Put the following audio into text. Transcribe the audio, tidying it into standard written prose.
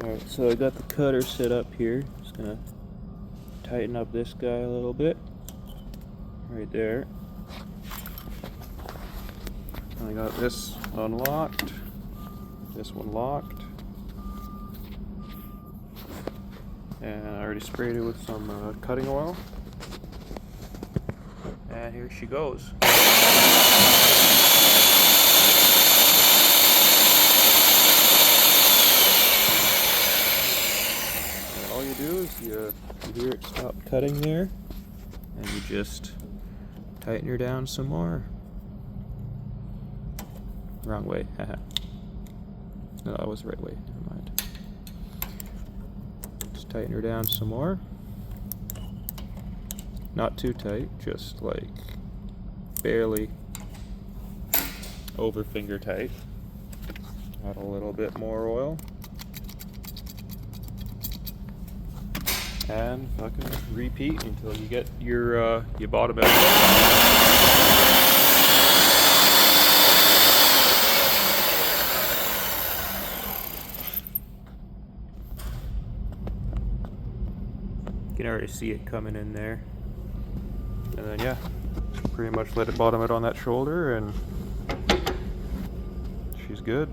Alright, so I got the cutter set up here. Just gonna tighten up this guy a little bit. Right there. I got this unlocked. This one locked. And I already sprayed it with some cutting oil. And here she goes. And all you do is you hear it stop cutting there, and you just tighten her down some more. Wrong way, haha. No, that was the right way, never mind. Just tighten her down some more. Not too tight, just like barely over finger tight. Add a little bit more oil. And fucking repeat until you get your bottom out. You can already see it coming in there. And then yeah, pretty much let it bottom out on that shoulder and she's good.